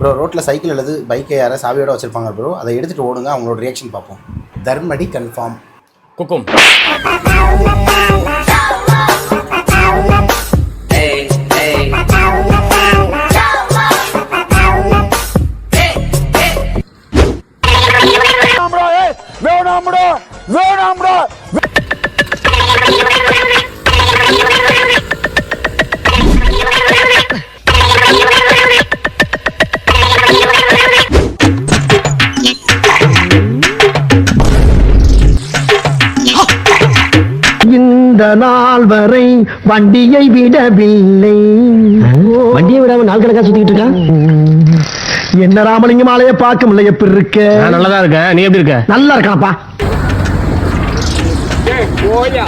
Bro ரோட்டில் cycle அல்லது பைக்கை யாராவது சாவியோட வச்சுருப்பாங்க ப்ரோ, அதை எடுத்துகிட்டு ஓடுங்க, அவங்களோட ரியாக்ஷன் பார்ப்போம். தர்மடி கன்ஃபார்ம். குக்கும். இந்த நாள் வரை வண்டியை விடவில்லை. வண்டியை விடாம நாள் கணக்கா சுத்திட்டு இருக்கா. என்ன ராமலிங்கம் ஆலைய பார்க்க முடியல. எப்படி இருக்க? நல்லதா இருக்க. நீ எப்படி இருக்க? நல்லா இருக்கானப்பா. Olha!